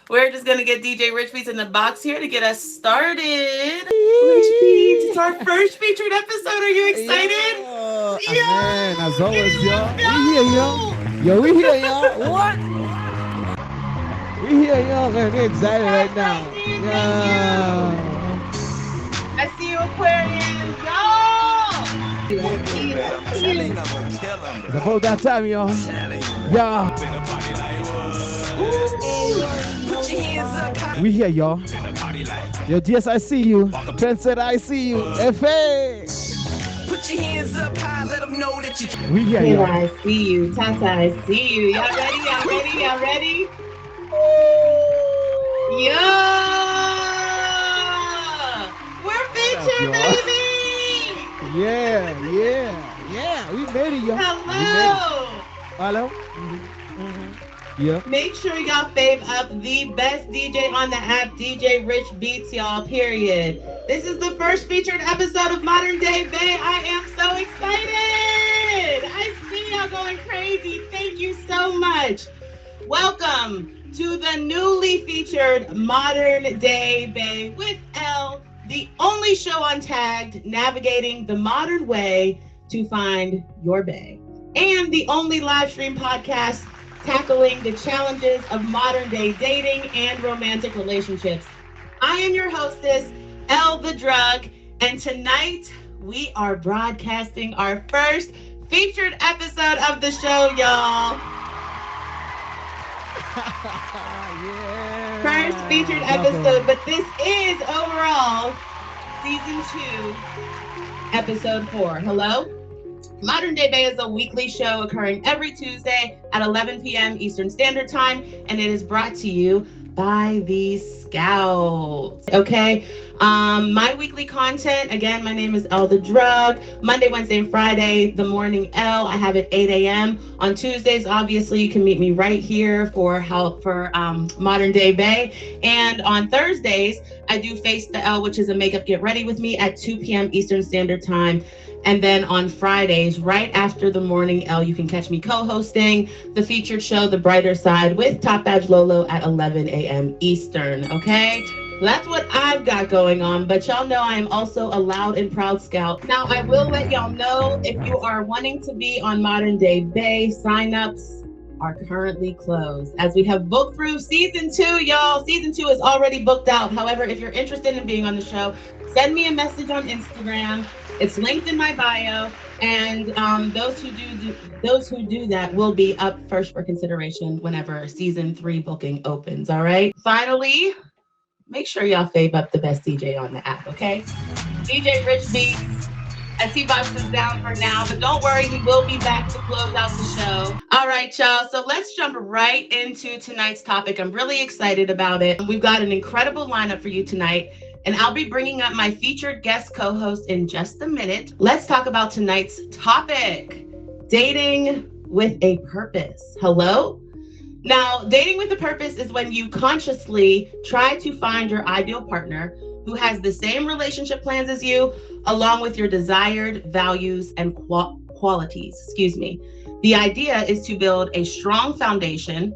We're just gonna get DJ Rich Beats in the box here to get us started. Rich Beats, it's our first featured episode. Are you excited? Man, as always, y'all. Yo! We here, y'all. Yo, we here, y'all. What? We here, y'all. Man, we excited right now. Yeah. I see you, Aquarius. It's about that time, y'all. Yeah. We here, y'all. Yo, DS, I see you. Pen said, I see you. F.A. Put your hands up high, let them know that you. We here, Kayla, y'all. I see you. Tata, I see you. Y'all ready? Y'all ready? Y'all ready? Yo! We're featured, baby! Yeah. We made it, y'all. Hello! Hello? Yeah. Make sure y'all fave up the best DJ on the app, DJ Rich Beats, y'all, period. This is the first featured episode of Modern Day Bae. I am so excited. I see y'all going crazy. Thank you so much. Welcome to the newly featured Modern Day Bae with L, the only show on Tagged navigating the modern way to find your bae, and the only live stream podcast tackling the challenges of modern day dating and romantic relationships. I am your hostess, Elle the Drug, and tonight we are broadcasting our first featured episode of the show, y'all. Yeah. First featured episode, but this is overall season 2, episode 4. Hello? Modern Day Bae is a weekly show occurring every Tuesday at 11 p.m. Eastern Standard Time, and it is brought to you by the Scouts. Okay, my weekly content, again, my name is Elle the Drug. Monday, Wednesday, and Friday, the morning Elle, I have at 8 a.m. On Tuesdays, obviously, you can meet me right here for Modern Day Bae. And on Thursdays, I do Face the Elle, which is a makeup get ready with me at 2 p.m. Eastern Standard Time. And then on Fridays, right after the morning Elle, you can catch me co-hosting the featured show, The Brighter Side, with Top Badge Lolo at 11 a.m. Eastern, okay? That's what I've got going on, but y'all know I am also a loud and proud scout. Now, I will let y'all know, if you are wanting to be on Modern Day Bae, signups are currently closed, as we have booked through season 2, y'all. Season 2 is already booked out. However, if you're interested in being on the show, send me a message on Instagram. It's linked in my bio, and those who do that will be up first for consideration whenever season 3 booking opens. All right. Finally, make sure y'all fave up the best DJ on the app. Okay, DJ Rich Beats. As he boxes down for now, but don't worry, he will be back to close out the show. All right, y'all. So let's jump right into tonight's topic. I'm really excited about it. We've got an incredible lineup for you tonight, and I'll be bringing up my featured guest co-host in just a minute. Let's talk about tonight's topic: dating with a purpose. Hello? Now, dating with a purpose is when you consciously try to find your ideal partner who has the same relationship plans as you, along with your desired values and qualities. The idea is to build a strong foundation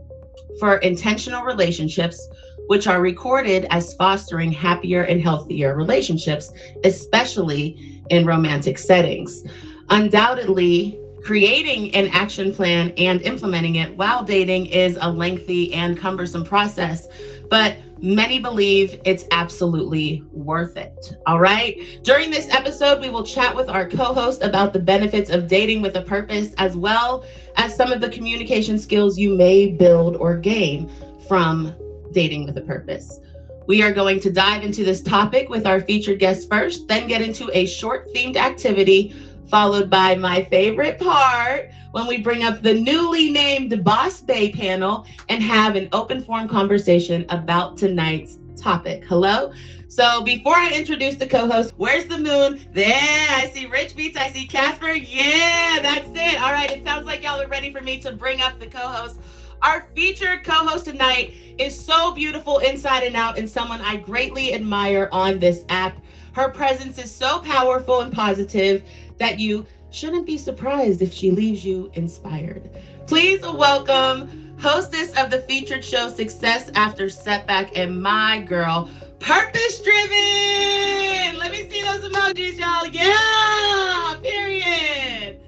for intentional relationships, which are recorded as fostering happier and healthier relationships, especially in romantic settings. Undoubtedly, creating an action plan and implementing it while dating is a lengthy and cumbersome process, but many believe it's absolutely worth it. All right. During this episode, we will chat with our co-host about the benefits of dating with a purpose, as well as some of the communication skills you may build or gain from dating with a purpose. We are going to dive into this topic with our featured guest first, then get into a short themed activity, followed by my favorite part, when we bring up the newly named Boss Bae panel and have an open forum conversation about tonight's topic. Hello? So before I introduce the co-host, where's the moon? There, I see Rich Beats, I see Casper. Yeah, that's it. All right, it sounds like y'all are ready for me to bring up the co-host. Our featured co-host tonight is so beautiful inside and out, and someone I greatly admire on this app. Her presence is so powerful and positive that you shouldn't be surprised if she leaves you inspired. Please welcome hostess of the featured show Success After Setback and my girl, Purpose Driven. Let me see those emojis, y'all. Yeah, period.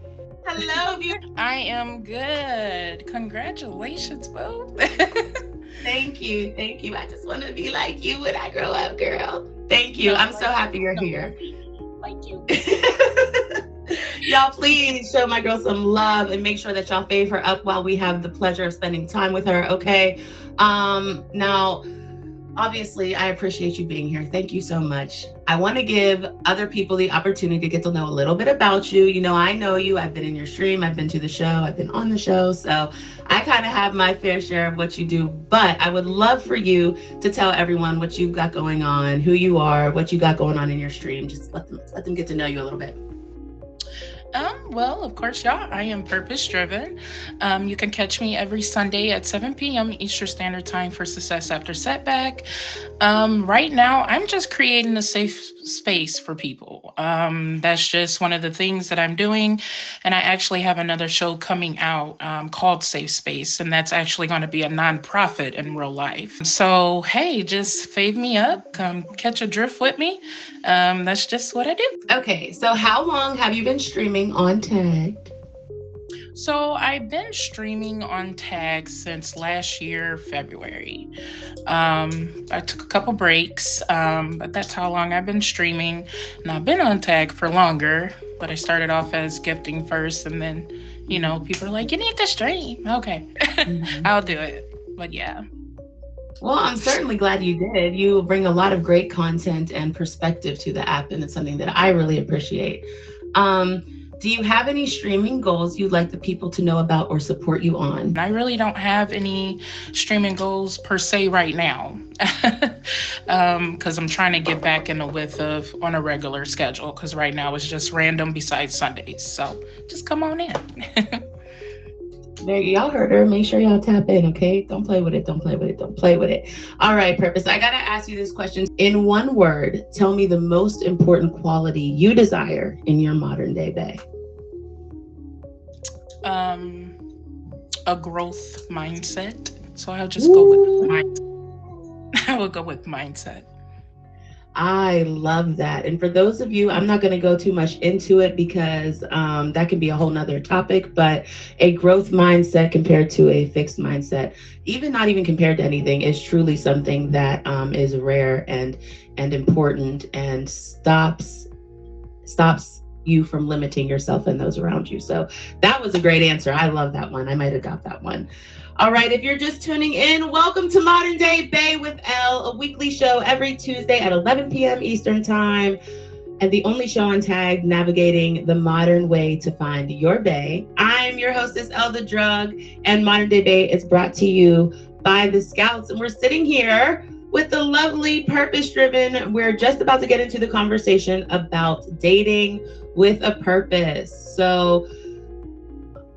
Hello, beautiful. I am good. Congratulations, boo. Thank you. Thank you. I just want to be like you when I grow up, girl. Thank you. I'm so happy you're here. Like you. Y'all, please show my girl some love and make sure that y'all fave her up while we have the pleasure of spending time with her, okay? Now, obviously, I appreciate you being here. Thank you so much. I want to give other people the opportunity to get to know a little bit about you. You know, I know you. I've been in your stream. I've been to the show. I've been on the show. So I kind of have my fair share of what you do. But I would love for you to tell everyone what you've got going on, who you are, what you got going on in your stream. Just let them get to know you a little bit. Well, of course, y'all, I am Purpose Driven. You can catch me every Sunday at 7 p.m. Eastern Standard Time for Success After Setback. Right now, I'm just creating a safe space for people. That's just one of the things that I'm doing. And I actually have another show coming out called Safe Space, and that's actually going to be a nonprofit in real life. So, hey, just fave me up, come catch a drift with me. That's just what I do. Okay, so how long have you been streaming on Tagged? So I've been streaming on Tag since last year, February. I took a couple breaks, but that's how long I've been streaming. And I've been on Tag for longer, but I started off as gifting first, and then, you know, people are like, you need to stream. Okay, I'll do it. But yeah. Well, I'm certainly glad you did. You bring a lot of great content and perspective to the app, and it's something that I really appreciate. Do you have any streaming goals you'd like the people to know about or support you on? I really don't have any streaming goals per se right now, because I'm trying to get back in the width of on a regular schedule, because right now it's just random besides Sundays. So just come on in. There, y'all heard her. Make sure y'all tap in, okay? Don't play with it. Don't play with it. Don't play with it. All right, Purpose. I got to ask you this question. In one word, tell me the most important quality you desire in your modern day Bae. A growth mindset. So I'll just go with mindset. I will go with mindset. I love that. And for those of you, I'm not going to go too much into it because that can be a whole nother topic, but a growth mindset compared to a fixed mindset, not even compared to anything, is truly something that is rare and important and stops you from limiting yourself and those around you. So that was a great answer. I love that one. I might have got that one. All right, if you're just tuning in, welcome to Modern Day Bae with Elle, a weekly show every Tuesday at 11 p.m. Eastern Time, and the only show on Tag navigating the modern way to find your Bae. I'm your hostess, Elle the Drug, and Modern Day Bae is brought to you by the Scouts, and we're sitting here with the lovely Purpose Driven. We're just about to get into the conversation about dating with a purpose. So,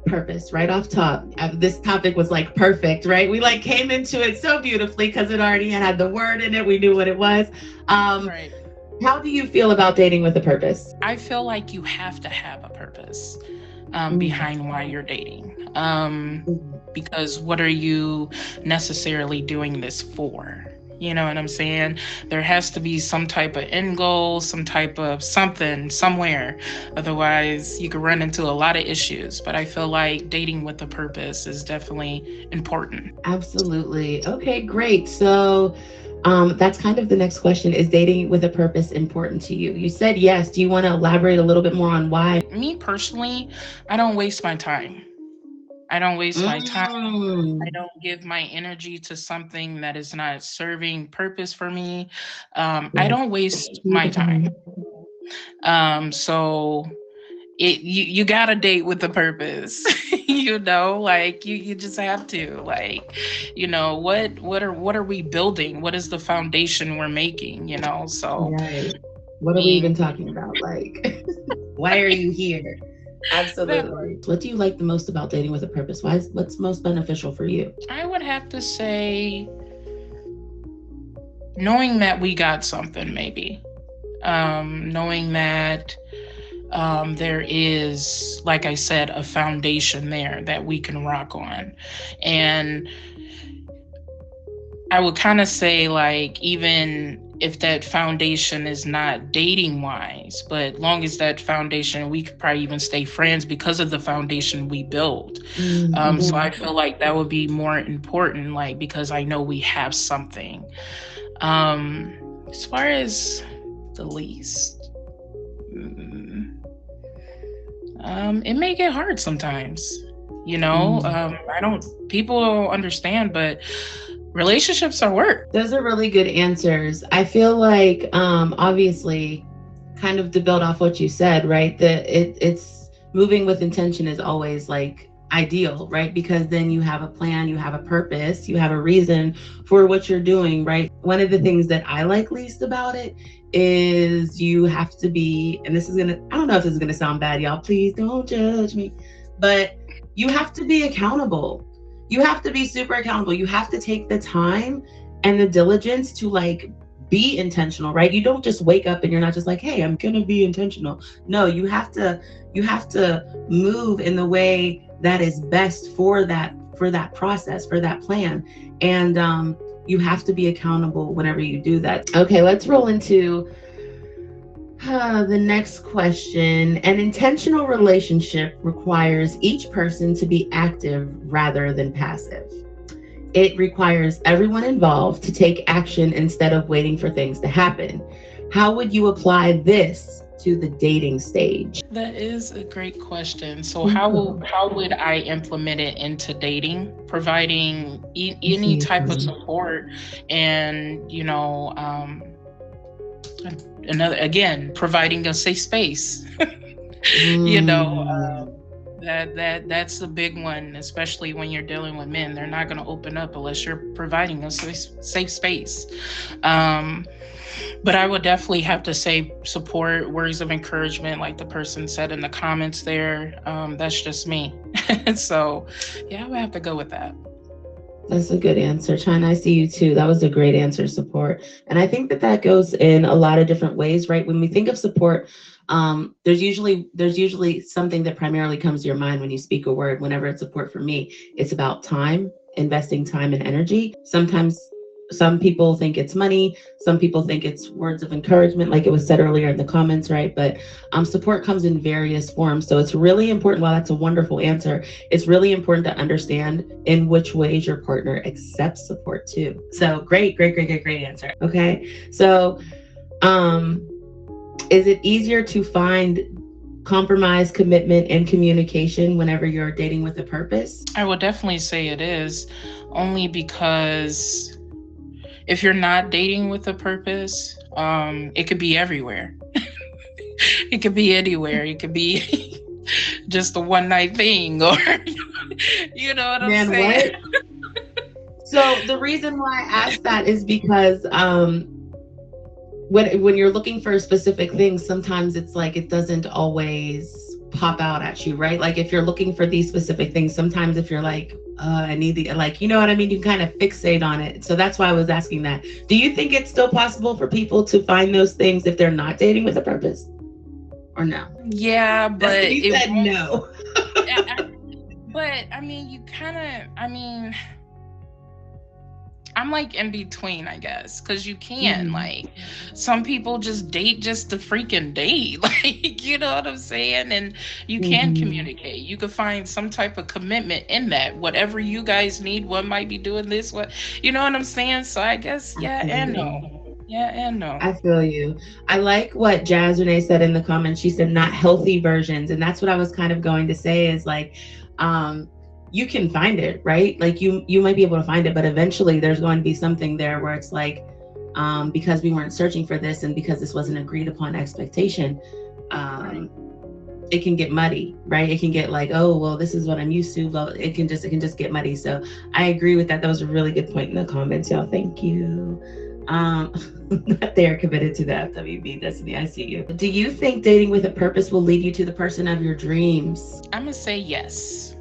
purpose right off top. This topic was like perfect, right? We like came into it so beautifully because it already had the word in it. We knew what it was. Right. How do you feel about dating with a purpose? I feel like you have to have a purpose behind why you're dating. Because what are you necessarily doing this for? You know what I'm saying? There has to be some type of end goal, some type of something somewhere. Otherwise, you could run into a lot of issues. But I feel like dating with a purpose is definitely important. Absolutely. Okay, great. So that's kind of the next question. Is dating with a purpose important to you? You said yes. Do you want to elaborate a little bit more on why? Me personally, I don't waste my time. I don't waste my time. I don't give my energy to something that is not serving purpose for me. I don't waste my time. So you got to date with a purpose. You know, like you just have to, like, you know, what are we building? What is the foundation we're making? You know, so right. What are we even talking about? Like, why are you here? Absolutely. What do you like the most about dating with a purpose? What's most beneficial for you? I would have to say knowing that we got something, maybe. Knowing that there is, like I said, a foundation there that we can rock on. And I would kind of say, like, even if that foundation is not dating wise, but long as that foundation, we could probably even stay friends because of the foundation we build. So I feel like that would be more important, like, because I know we have something. As far as the least, it may get hard sometimes, people don't understand, but relationships are work. Those are really good answers. I feel like, obviously, kind of to build off what you said, right? It's moving with intention is always like ideal, right? Because then you have a plan, you have a purpose, you have a reason for what you're doing, right? One of the things that I like least about it is you have to be, and I don't know if this is gonna sound bad, y'all, please don't judge me, but you have to be accountable. You have to be super accountable. You have to take the time and the diligence to like be intentional, right? You don't just wake up and you're not just like, hey, I'm gonna be intentional. No, you have to move in the way that is best for that process, for that plan. And you have to be accountable whenever you do that. Okay, let's roll into the next question. An intentional relationship requires each person to be active rather than passive. It requires everyone involved to take action instead of waiting for things to happen. How would you apply this to the dating stage? That is a great question. So how would I implement it into dating? Providing any type of support, and providing a safe space. That's a big one, especially when you're dealing with men. They're not going to open up unless you're providing a safe space. But I would definitely have to say support, words of encouragement, like the person said in the comments there. That's just me. So yeah, I would have to go with that. That's a good answer. China, I see you too. That was a great answer, support. And I think that goes in a lot of different ways, right? When we think of support, there's usually something that primarily comes to your mind when you speak a word. Whenever it's support, for me, it's about time, investing time and energy. Sometimes some people think it's money. Some people think it's words of encouragement, like it was said earlier in the comments, right? But support comes in various forms. So it's really important. While that's a wonderful answer, it's really important to understand in which ways your partner accepts support too. So great answer. Okay. So is it easier to find compromise, commitment, and communication whenever you're dating with a purpose? I would definitely say it is, only because if you're not dating with a purpose, it could be everywhere. It could be anywhere. It could be just a one night thing, or you know what I'm saying? What? So the reason why I asked that is because when you're looking for specific things, sometimes it's like it doesn't always pop out at you, right? Like if you're looking for these specific things, sometimes if you're like, I need the, like, you know what I mean? You kind of fixate on it. So that's why I was asking that. Do you think it's still possible for people to find those things if they're not dating with a purpose? Or no? Yeah, but you said no. But I mean, I'm like in between, I guess, because you can, like, some people just date just to freaking date, like, you know what I'm saying? And you can communicate. You can find some type of commitment in that. Whatever you guys need, one might be doing this, what, you know what I'm saying? So I guess, yeah and no. Yeah and no. I feel you. I like what Jazz Renee said in the comments. She said not healthy versions. And that's what I was kind of going to say is like, you can find it, right? Like you might be able to find it, but eventually there's going to be something there where it's like, because we weren't searching for this and because this wasn't agreed upon expectation, it can get muddy, right? It can get like, oh, well, this is what I'm used to. Well, it can just get muddy. So I agree with that. That was a really good point in the comments, y'all. Thank you. Not there, committed to the FWB, Destiny. I see you. Do you think dating with a purpose will lead you to the person of your dreams? I'm gonna say yes.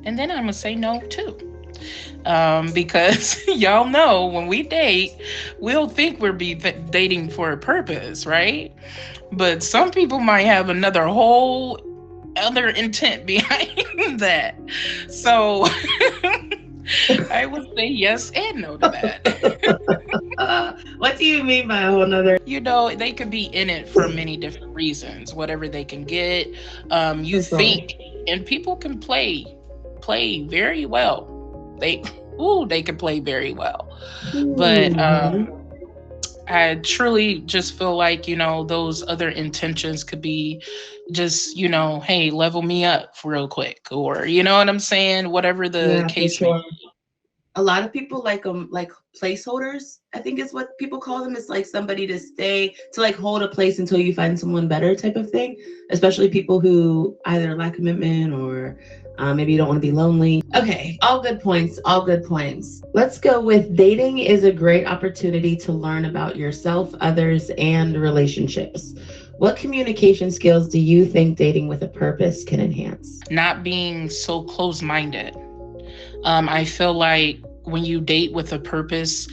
And then I'm gonna say no too. Because y'all know when we date, we'll think we're dating for a purpose, right? But some people might have another whole other intent behind that. So I would say yes and no to that. What do you mean by a whole nother? You know, they could be in it for many different reasons, whatever they can get. You For sure. think, and people can play very well. They they can play very well. But I truly just feel like, those other intentions could be just, hey, level me up real quick, or you know what I'm saying? Whatever the Yeah, for case may sure. be. A lot of people like placeholders. I think is what people call them. It's like somebody to stay to like hold a place until you find someone better type of thing. Especially people who either lack commitment or maybe you don't want to be lonely. Okay, all good points. All good points. Let's go with dating is a great opportunity to learn about yourself, others, and relationships. What communication skills do you think dating with a purpose can enhance? Not being so close minded. I feel like when you date with a purpose,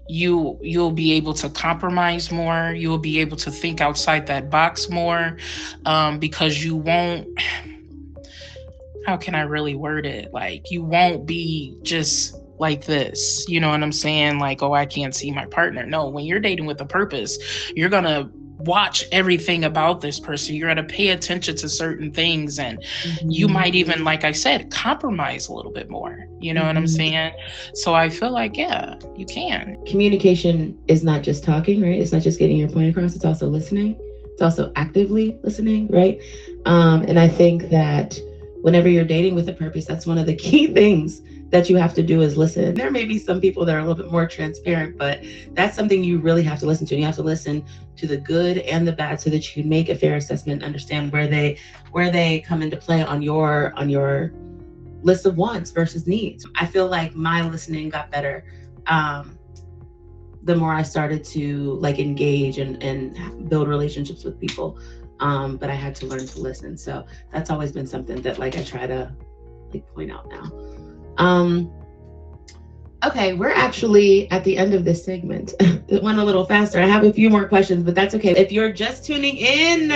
you'll be able to compromise more. You'll be able to think outside that box more, because you won't. How can I really word it? Like, you won't be just like this. You know what I'm saying? Like, oh, I can't see my partner. No, when you're dating with a purpose, you're gonna watch everything about this person. You're going to pay attention to certain things, and you might even, like I said, compromise a little bit more. You know what I'm saying? So I feel like, yeah, you can. Communication is not just talking, right? It's not just getting your point across. It's also listening. It's also actively listening, right? And I think that whenever you're dating with a purpose, that's one of the key things that you have to do is listen. There may be some people that are a little bit more transparent, but that's something you really have to listen to. And you have to listen to the good and the bad so that you can make a fair assessment, understand where they come into play on your list of wants versus needs. I feel like my listening got better the more I started to like engage and build relationships with people. But I had to learn to listen. So that's always been something that like I try to like point out now. Okay, we're actually at the end of this segment. It went a little faster. I have a few more questions, but that's okay. If you're just tuning in,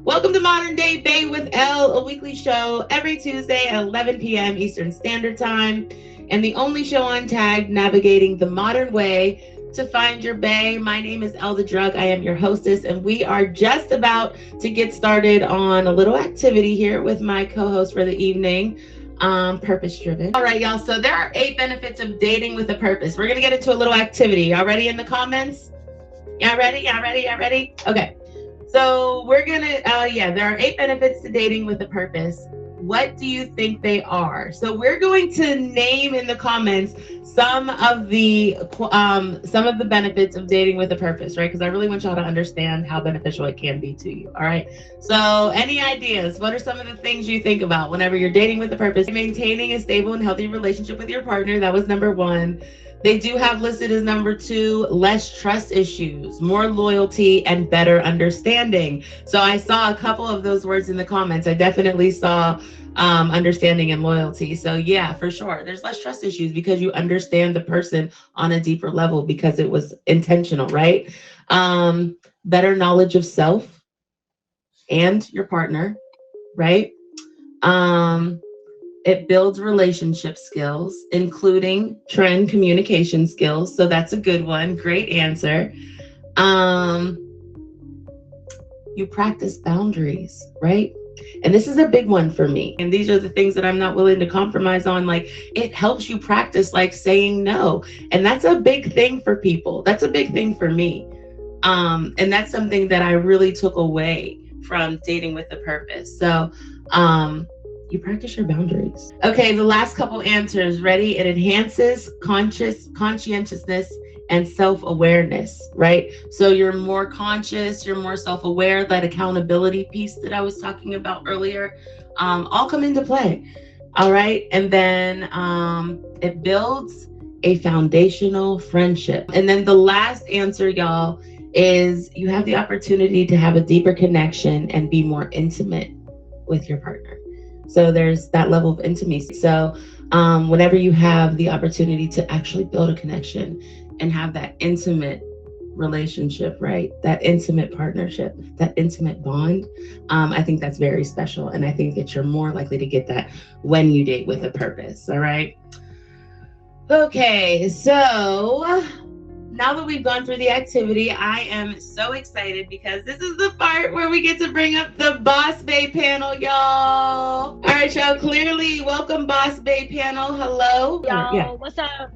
welcome to Modern Day Bae with L, a weekly show every Tuesday at 11 p.m. Eastern Standard Time, and the only show on tag navigating the modern way to find your bae. My name is Elle the Drug. I am your hostess, and we are just about to get started on a little activity here with my co-host for the evening. Purpose driven. All right, y'all. So there are 8 benefits of dating with a purpose. We're gonna get into a little activity. Y'all ready in the comments? Y'all ready? Y'all ready? Y'all ready? Okay. So we're gonna, there are 8 benefits to dating with a purpose. What do you think they are? So we're going to name in the comments some of the benefits of dating with a purpose, right? Because I really want y'all to understand how beneficial it can be to you. All right. So any ideas? What are some of the things you think about whenever you're dating with a purpose? Maintaining a stable and healthy relationship with your partner. That was number 1. They do have listed as number 2, less trust issues, more loyalty, and better understanding. So I saw a couple of those words in the comments. I definitely saw understanding and loyalty. So yeah, for sure. There's less trust issues because you understand the person on a deeper level because it was intentional, right? Better knowledge of self and your partner, right? It builds relationship skills, including trend communication skills. So that's a good one. Great answer. You practice boundaries, right? And this is a big one for me. And these are the things that I'm not willing to compromise on. Like, it helps you practice like saying no. And that's a big thing for people. That's a big thing for me. And that's something that I really took away from dating with a purpose. So, you practice your boundaries. Okay, the last couple answers. Ready? It enhances conscientiousness and self-awareness, right? So you're more conscious, you're more self-aware. That accountability piece that I was talking about earlier, all come into play. All right, and then it builds a foundational friendship. And then the last answer, y'all, is you have the opportunity to have a deeper connection and be more intimate with your partner. So there's that level of intimacy. So Whenever you have the opportunity to actually build a connection and have that intimate relationship, right? That intimate partnership, that intimate bond. I think that's very special. And I think that you're more likely to get that when you date with a purpose. All right. Okay. So now that we've gone through the activity, I am so excited because this is the part where we get to bring up the Boss Bae panel, y'all. All right, y'all. Clearly, welcome, Boss Bae panel. Hello. Y'all, what's up?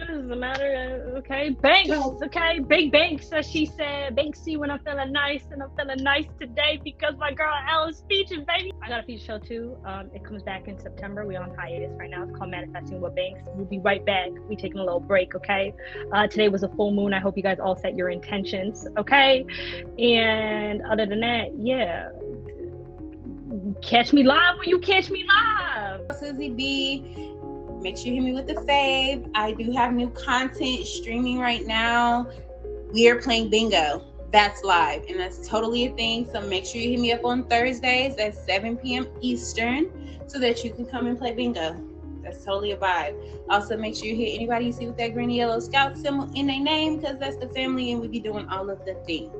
Doesn't matter. Okay, Banks. Okay, big Banks, as she said. Banksy when I'm feeling nice, and I'm feeling nice today because my girl Alice featured, baby. I got a feature show too. It comes back in September. We're on hiatus right now. It's called Manifesting with Banks. We'll be right back. We taking a little break. Okay. Today was a full moon. I hope you guys all set your intentions. Okay. And other than that, yeah. Catch me live when you catch me live. Susie B. Make sure you hit me with the fave. I do have new content streaming right now. We are playing bingo. That's live, and that's totally a thing. So make sure you hit me up on Thursdays at 7 p.m. Eastern so that you can come and play bingo. That's totally a vibe. Also, make sure you hit anybody you see with that green and yellow scout symbol in their name, because that's the family, and we be doing all of the things.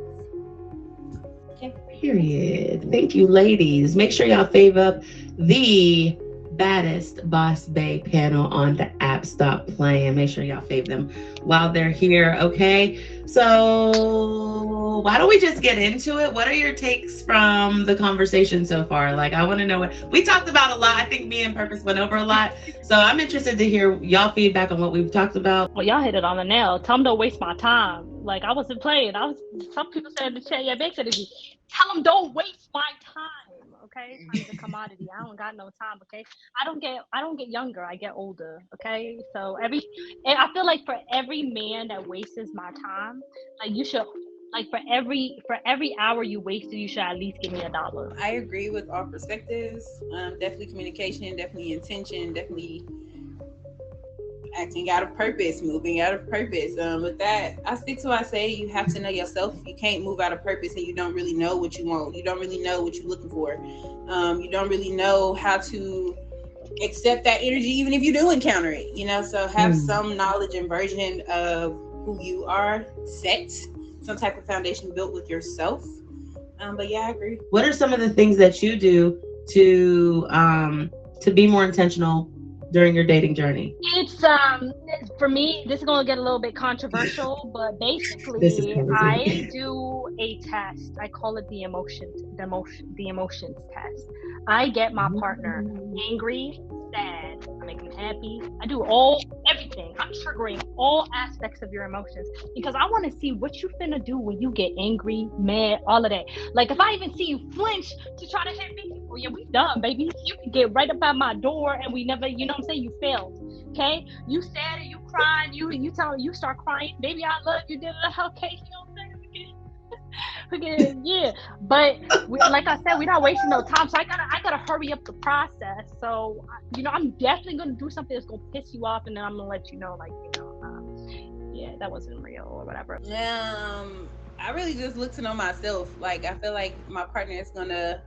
Okay. Period. Thank you, ladies. Make sure y'all fave up the baddest Boss Bae panel on the app. Stop playing. Make sure y'all fave them while they're here. Okay. So why don't we just get into it? What are your takes from the conversation so far? Like, I want to know what we talked about a lot. I think me and Purpose went over a lot. So I'm interested to hear y'all feedback on what we've talked about. Well, y'all hit it on the nail. Tell them don't waste my time. Like, I wasn't playing. Some people said in the chat, yeah, Banks said, tell them don't waste my time. Okay, time's a commodity. I don't got no time. Okay, I don't get younger. I get older. Okay, so I feel like for every man that wastes my time, like you should, like for every hour you wasted, you should at least give me $1. I agree with all perspectives. Definitely communication, definitely intention, definitely acting out of purpose, moving out of purpose. With that, I stick to what I say. You have to know yourself. You can't move out of purpose and you don't really know what you want. You don't really know what you're looking for. You don't really know how to accept that energy, even if you do encounter it, so have some knowledge and version of who you are set, some type of foundation built with yourself. But yeah, I agree. What are some of the things that you do to be more intentional during your dating journey? It's for me, this is gonna get a little bit controversial, but basically I do a test. I call it the emotions test. I get my partner angry, sad, I make them happy. I do everything. I'm triggering all aspects of your emotions because I want to see what you finna do when you get angry, mad, all of that. Like if I even see you flinch to try to hit me, well, yeah, we done, baby. You can get right up at my door and we never, you know what I'm saying? You failed. Okay? You sad and you crying, you start crying, baby, I love you, okay, you know what I'm saying? Okay, yeah, but like I said, we're not wasting no time, so I gotta hurry up the process. So I'm definitely gonna do something that's gonna piss you off, and then I'm gonna let you know, like, yeah, that wasn't real or whatever. I really just look to know myself. Like, I feel like my partner is gonna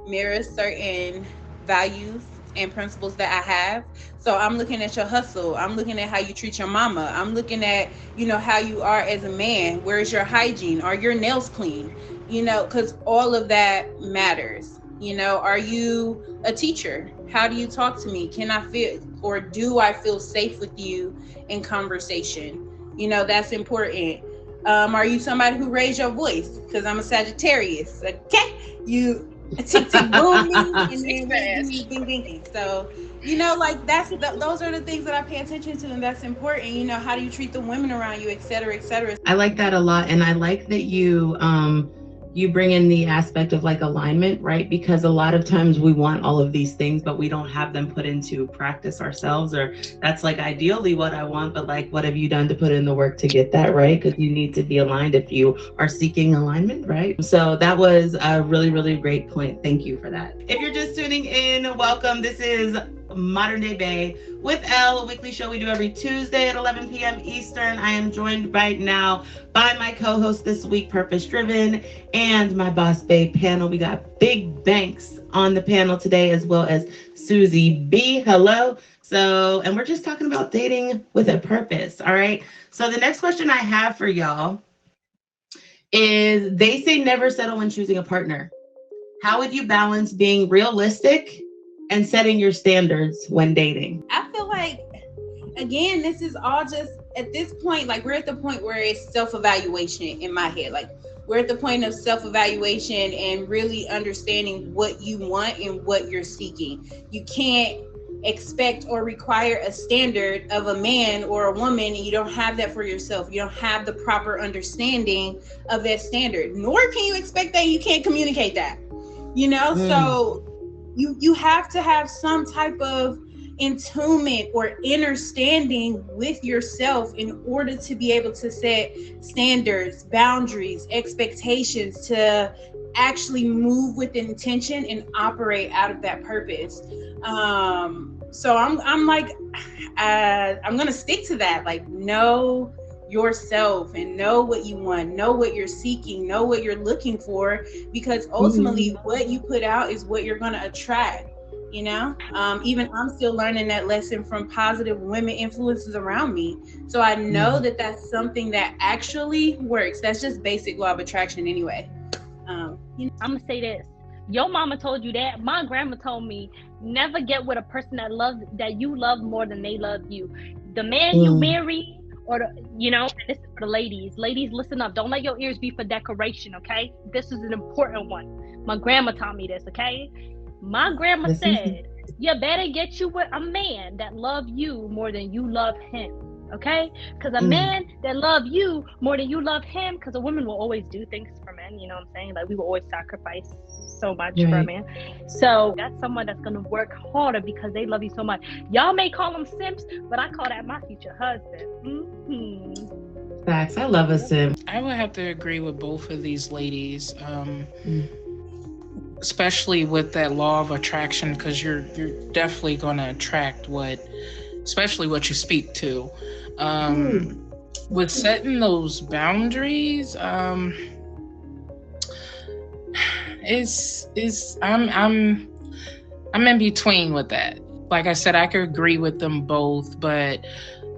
mirror certain values and principles that I have. So I'm looking at your hustle. I'm looking at how you treat your mama. I'm looking at, how you are as a man. Where's your hygiene? Are your nails clean? Because all of that matters. Are you a teacher? How do you talk to me? Can I feel, or do I feel safe with you in conversation? That's important. Are you somebody who raised your voice? Because I'm a Sagittarius. Okay, you tick tick boom me and then me ding ding. So like those are the things that I pay attention to, and that's important. How do you treat the women around you, et cetera, et cetera. I like that a lot, and I like that you bring in the aspect of like alignment, right? Because a lot of times we want all of these things, but we don't have them put into practice ourselves, or that's like ideally what I want, but like, what have you done to put in the work to get that, right? Because you need to be aligned if you are seeking alignment, right? So that was a really, really great point. Thank you for that. If you're just tuning in, welcome. This is Modern Day Bae with Elle, a weekly show we do every Tuesday at 11 p.m. Eastern. I am joined right now by my co-host this week, Purpose Driven, and my Boss Bae panel. We got Big Banks on the panel today, as well as Susie B. Hello. And we're just talking about dating with a purpose. All right. So the next question I have for y'all is, they say never settle when choosing a partner. How would you balance being realistic and setting your standards when dating? I feel like, again, this is all just at this point, like we're at the point where it's self-evaluation in my head. Like we're at the point of self-evaluation and really understanding what you want and what you're seeking. You can't expect or require a standard of a man or a woman and you don't have that for yourself. You don't have the proper understanding of that standard, nor can you expect that. You can't communicate that, so you have to have some type of attunement or understanding with yourself in order to be able to set standards, boundaries, expectations, to actually move with intention and operate out of that purpose. So I'm like, I'm gonna stick to that. Like, know yourself and know what you want, know what you're seeking, know what you're looking for, because ultimately what you put out is what you're gonna attract. Even I'm still learning that lesson from positive women influences around me. So I know that that's something that actually works. That's just basic law of attraction anyway. I'm gonna say this. Your mama told you that. My grandma told me, never get with a person that you love more than they love you. The man you marry, or this is for the ladies. Ladies, listen up. Don't let your ears be for decoration, okay? This is an important one. My grandma taught me this, okay? My grandma said, you better get you with a man that love you more than you love him. Okay? Because a man that love you more than you love him, because a woman will always do things for men, you know what I'm saying? Like, we will always sacrifice so much for a man. So that's someone that's going to work harder because they love you so much. Y'all may call them simps, but I call that my future husband. Facts. I love a simp. I would have to agree with both of these ladies. Especially with that law of attraction, because you're definitely going to attract especially what you speak to. With setting those boundaries, I'm in between with that. Like I said, I could agree with them both, but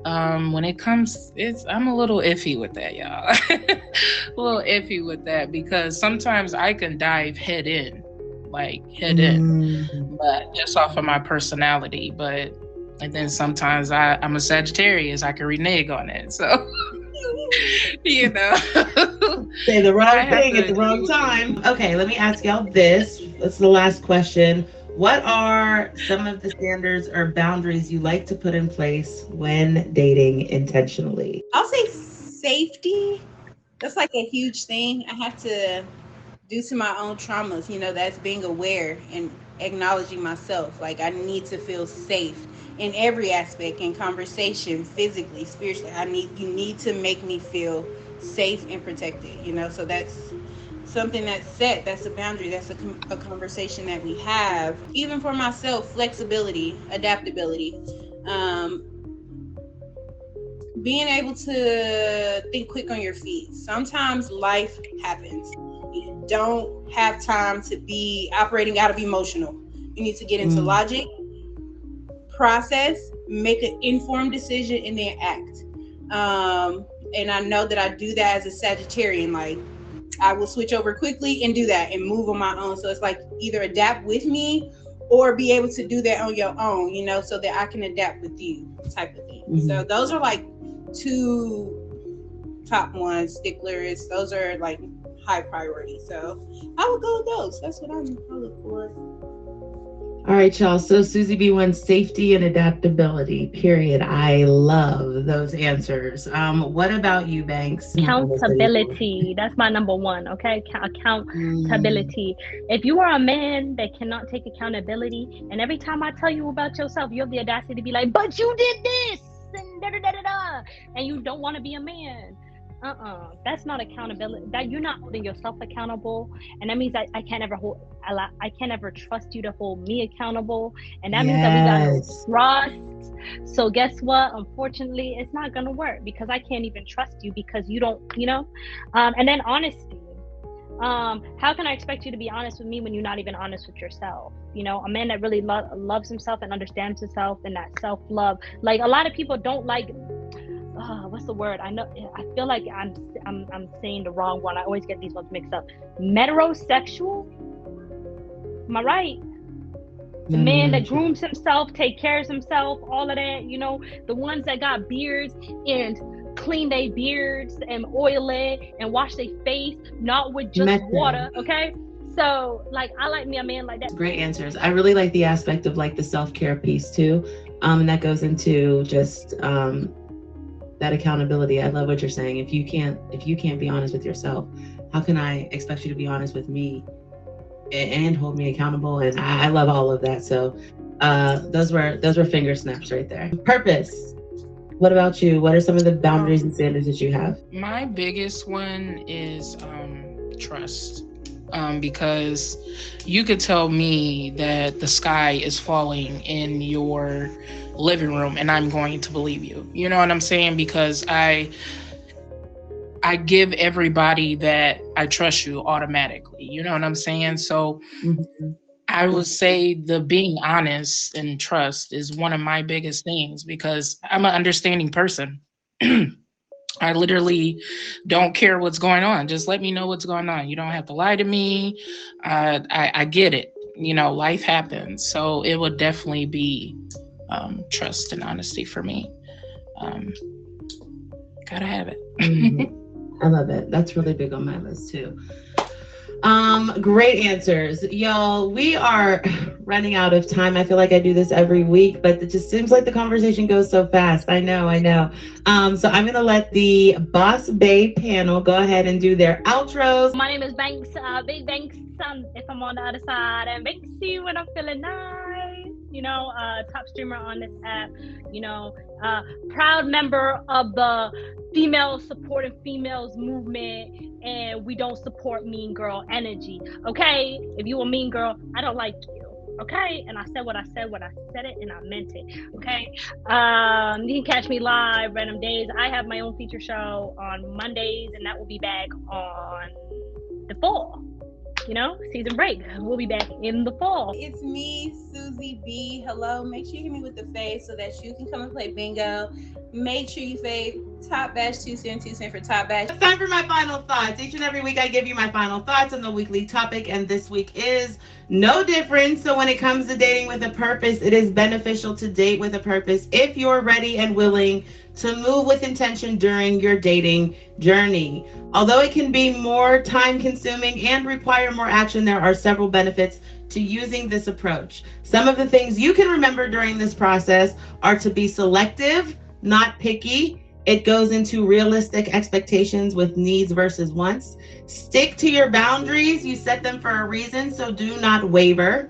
when it comes, I'm a little iffy with that, y'all. A little iffy with that, because sometimes I can dive head in, but just off of my personality. And then sometimes I'm a Sagittarius, I can renege on it. So, say the wrong thing at the wrong time. Okay, let me ask y'all this. That's the last question. What are some of the standards or boundaries you like to put in place when dating intentionally? I'll say safety. That's like a huge thing. I have to, due to my own traumas, that's being aware and acknowledging myself. Like, I need to feel safe in every aspect, in conversation, physically, spiritually. You need to make me feel safe and protected, so that's something that's set. That's a boundary. That's a conversation that we have. Even for myself, flexibility, adaptability, being able to think quick on your feet. Sometimes life happens. You don't have time to be operating out of emotional. You need to get into logic, process, make an informed decision, and then act. And I know that I do that as a Sagittarian. Like, I will switch over quickly and do that and move on my own. So it's like either adapt with me or be able to do that on your own, so that I can adapt with you, type of thing. So those are like two top ones, sticklers. Those are like high priority. So I would go with those. That's what I look for. All right, y'all. So Susie B wants safety and adaptability, period. I love those answers. What about you, Banks? Accountability. That's my number one, okay? Accountability. If you are a man that cannot take accountability, and every time I tell you about yourself, you have the audacity to be like, but you did this, and da-da-da-da-da, and you don't want to be a man. That's not accountability. That you're not holding yourself accountable, and that means I can't ever I can't ever trust you to hold me accountable, and that means that we got no Yes. trust. So guess what? Unfortunately, it's not gonna work because I can't even trust you because you don't, and then honesty. How can I expect you to be honest with me when you're not even honest with yourself? A man that really loves himself and understands himself and that self-love. Like a lot of people don't like, what's the word? I feel like I'm saying the wrong one. I always get these ones mixed up. Metrosexual? Am I right? The man that grooms himself, take care of himself, all of that, the ones that got beards and clean their beards and oil it and wash their face, not with just water, okay? So, like, I like me a man like that. Great answers. I really like the aspect of like the self-care piece too. And that goes into just that accountability. I love what you're saying. If you can't be honest with yourself, how can I expect you to be honest with me and hold me accountable? And I love all of that. So those were finger snaps right there. Purpose. What about you? What are some of the boundaries and standards that you have? My biggest one is trust. Because you could tell me that the sky is falling in your living room and I'm going to believe you. You know what I'm saying? Because I give everybody that I trust you automatically. You know what I'm saying? So I would say the being honest and trust is one of my biggest things because I'm an understanding person. I literally don't care what's going on. Just let me know what's going on. You don't have to lie to me. I get it. Life happens. So it would definitely be trust and honesty for me. Gotta have it. I love it. That's really big on my list too. Great answers. Y'all, we are running out of time. I feel like I do this every week, but it just seems like the conversation goes so fast. I know. So I'm going to let the Boss Bae panel go ahead and do their outros. My name is Banks, Big Banks, if I'm on the other side, and Banksy when I'm feeling nice. Top streamer on this app, proud member of the female supporting females movement, and we don't support mean girl energy. Okay, if you a mean girl, I don't like you. Okay, and I said what I said when I said it, and I meant it. Okay, you can catch me live random days. I have my own feature show on Mondays, and that will be back on the fall. Season break. We'll be back in the fall. It's me, Susie B. Hello. Make sure you hit me with the fave so that you can come and play bingo. Make sure you fave Top Bash 2 cent for Top Bash. It's time for my final thoughts. Each and every week I give you my final thoughts on the weekly topic, and this week is no different. So when it comes to dating with a purpose, it is beneficial to date with a purpose if you're ready and willing to move with intention during your dating journey. Although it can be more time consuming and require more action, there are several benefits to using this approach. Some of the things you can remember during this process are to be selective, not picky. It goes into realistic expectations with needs versus wants. Stick to your boundaries. You set them for a reason, so do not waver.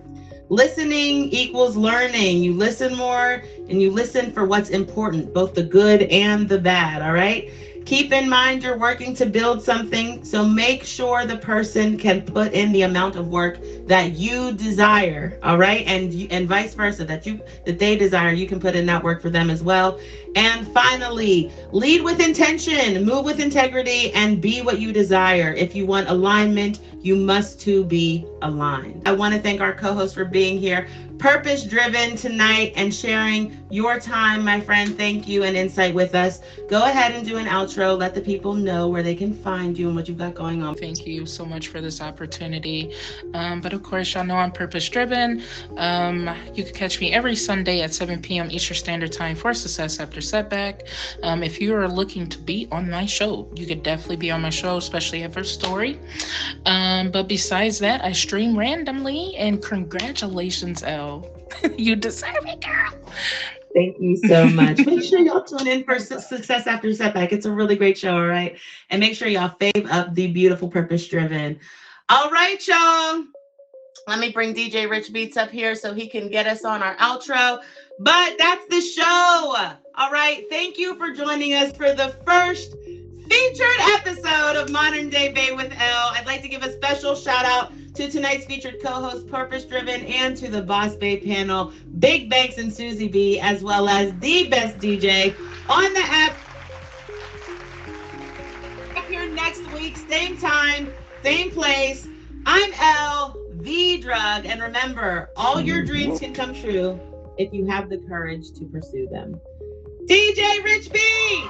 Listening equals learning. You listen more and you listen for what's important, both the good and the bad, all right? Keep in mind you're working to build something, so make sure the person can put in the amount of work that you desire, all right? And vice versa, that they desire, you can put in that work for them as well. And finally, lead with intention, move with integrity, and be what you desire. If you want alignment, you must to be aligned. I want to thank our co-host for being here, purpose-driven tonight and sharing your time, my friend. Thank you and insight with us. Go ahead and do an outro. Let the people know where they can find you and what you've got going on. Thank you so much for this opportunity. But of course, y'all know I'm purpose-driven. You can catch me every Sunday at 7 p.m. Eastern Standard Time for Success After Setback. If you are looking to be on my show, you could definitely be on my show, especially at First Story. But besides that, I stream randomly, and congratulations, Elle. You deserve it, girl. Thank you so much. Make sure y'all tune in for Success After Setback. It's a really great show, all right? And make sure y'all fave up the beautiful Purpose Driven. All right, y'all. Let me bring DJ Rich Beats up here so he can get us on our outro. But that's the show. All right. Thank you for joining us for the first featured episode of Modern Day Bae with L. I'd like to give a special shout out to tonight's featured co-host, Purpose Driven, and to the Boss Bae panel, Big Banks and Susie B, as well as the best DJ on the app. Back here next week, same time, same place. I'm L, the drug, and remember, all your dreams can come true if you have the courage to pursue them. DJ Rich B!